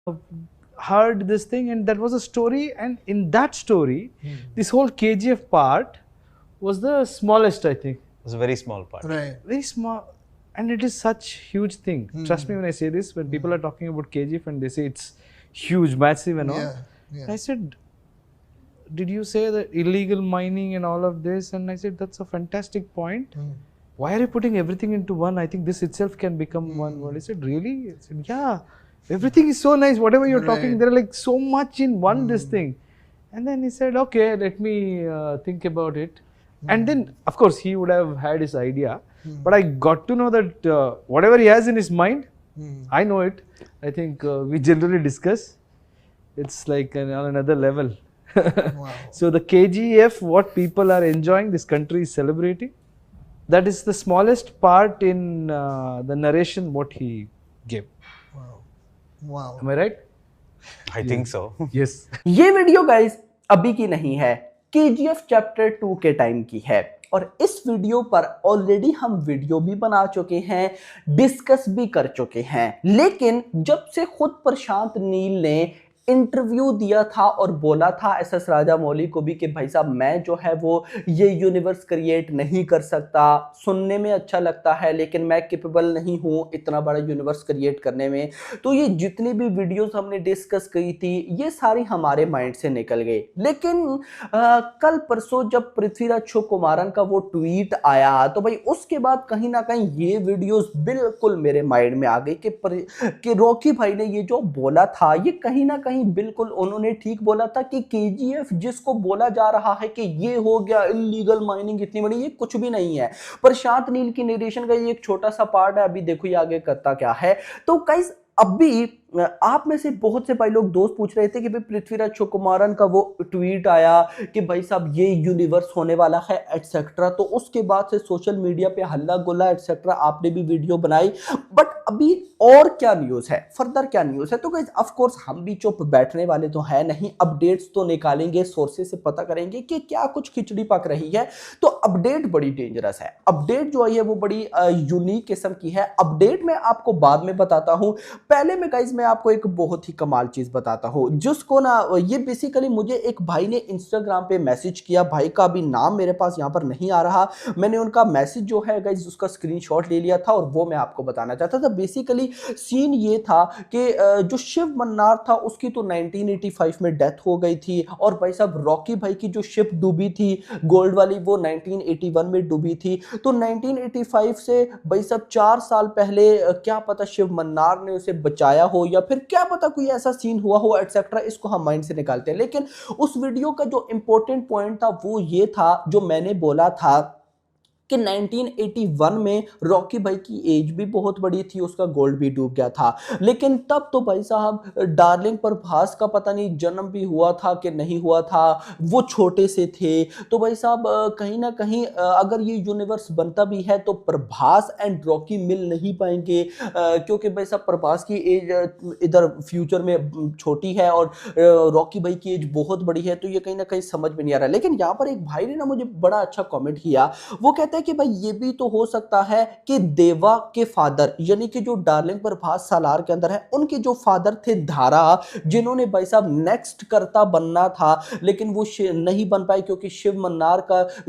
heard this thing, and that was a story, and in that story, this whole KGF part was the smallest, I think. It was a very small part. Right. Very small, and it is such huge thing. Trust me when I say this. When people are talking about KGF and they say it's huge, massive, and all, Yeah. Yeah. I said, "Did you say that illegal mining and all of this?" And I said, "That's a fantastic point. Why are you putting everything into one? I think this itself can become one word." He said, "Really?" I said, "Yeah. Everything is so nice. Whatever you're talking, Right. there are like so much in one this thing." And then he said, "Okay, let me think about it." And then, of course, he would have had his idea, but I got to know that whatever he has in his mind, I know it. I think we generally discuss. It's like on another level. Wow. So the KGF, what people are enjoying, this country is celebrating. That is the smallest part in the narration what he gave. Wow. Wow. Am I right? I think so. Yes. ये video guys अभी की नहीं है, KGF chapter 2 के time की है और इस वीडियो पर ऑलरेडी हम वीडियो भी बना चुके हैं, डिस्कस भी कर चुके हैं। लेकिन जब से खुद प्रशांत नील ने इंटरव्यू दिया था और बोला था एसएस राजामौली को भी कि भाई साहब मैं जो है वो ये यूनिवर्स क्रिएट नहीं कर सकता, सुनने में अच्छा लगता है लेकिन मैं कैपेबल नहीं हूँ इतना बड़ा यूनिवर्स क्रिएट करने में, तो ये जितनी भी वीडियोस हमने डिस्कस की थी ये सारी हमारे माइंड से निकल गई। लेकिन कल परसों जब पृथ्वीराज कुमारन का वो ट्वीट आया तो भाई उसके बाद कहीं ना कहीं ये वीडियोस बिल्कुल मेरे माइंड में आ गई कि रॉकी भाई ने ये जो बोला था ये कहीं ना कहीं बिल्कुल उन्होंने ठीक बोला था कि केजीएफ जिसको बोला जा रहा है कि ये हो गया इल्लीगल माइनिंग इतनी बड़ी, ये कुछ भी नहीं है। प्रशांत नील की नरेशन का ये एक छोटा सा पार्ट है, अभी देखो ये आगे करता क्या है। तो गाइस अभी आप में से बहुत से भाई लोग दोस्त पूछ रहे थे कि भाई पृथ्वीराज कुमारन का वो ट्वीट आया कि भाई साहब ये यूनिवर्स होने वाला है एटसेट्रा, तो उसके बाद से सोशल मीडिया पे हल्ला गुल्ला एटसेट्रा, आपने भी वीडियो बनाई, बट अभी और क्या न्यूज़ है, फर्दर क्या न्यूज़ है। तो गाइस ऑफ कोर्स हम भी चुप बैठने वाले तो है नहीं, अपडेट्स तो निकालेंगे, सोर्सेस से पता करेंगे कि क्या कुछ खिचड़ी पक रही है। तो अपडेट बड़ी डेंजरस है, अपडेट जो है वो बड़ी यूनिक किस्म की है। अपडेट मैं आपको बाद में बताता हूं, पहले में गाइस मैं आपको एक बहुत ही कमाल चीज बताता हूं जिसको ना, ये बेसिकली मुझे एक भाई ने इंस्टाग्राम पे मैसेज किया, भाई का अभी नाम मेरे पास यहां पर नहीं आ रहा, मैंने उनका मैसेज जो है गाइस उसका स्क्रीनशॉट ले लिया था और वो मैं आपको बताना चाहता था। बेसिकली सीन ये था कि जो शिव मन्नार था उसकी तो 1985 में डेथ हो गई थी और भाई साहब रॉकी भाई की जो शिप डूबी थी गोल्ड वाली वो 1981 में डूबी थी। तो 1985 से भाई साहब 4 साल पहले क्या पता शिव मन्नार ने उसे बचाया हो या फिर क्या पता कोई ऐसा सीन हुआ हो एटसेट्रा, इसको हम माइंड से निकालते हैं। लेकिन उस वीडियो का जो इंपॉर्टेंट पॉइंट था वो ये था जो मैंने बोला था कि 1981 में रॉकी भाई की एज भी बहुत बड़ी थी, उसका गोल्ड भी डूब गया था। लेकिन तब तो भाई साहब डार्लिंग प्रभास का पता नहीं जन्म भी हुआ था कि नहीं हुआ था, वो छोटे से थे। तो भाई साहब कहीं ना कहीं अगर ये यूनिवर्स बनता भी है तो प्रभास एंड रॉकी मिल नहीं पाएंगे, क्योंकि भाई साहब प्रभास की एज इधर फ्यूचर में छोटी है और रॉकी भाई की एज बहुत बड़ी है, तो ये कहीं ना कहीं समझ में नहीं आ रहा। लेकिन यहाँ पर एक भाई ने ना मुझे बड़ा अच्छा कॉमेंट किया, वो कहते हैं कि भाई ये भी तो हो सकता है कि देवा के फादर यानी कि जो डार्लिंग प्रभास सालार के अंदर है उनके जो फादर थे धारा, जिन्होंने भाई साहब नेक्स्ट कर्ता बनना था लेकिन वो नहीं बन पाए क्योंकि शिव मन्नार का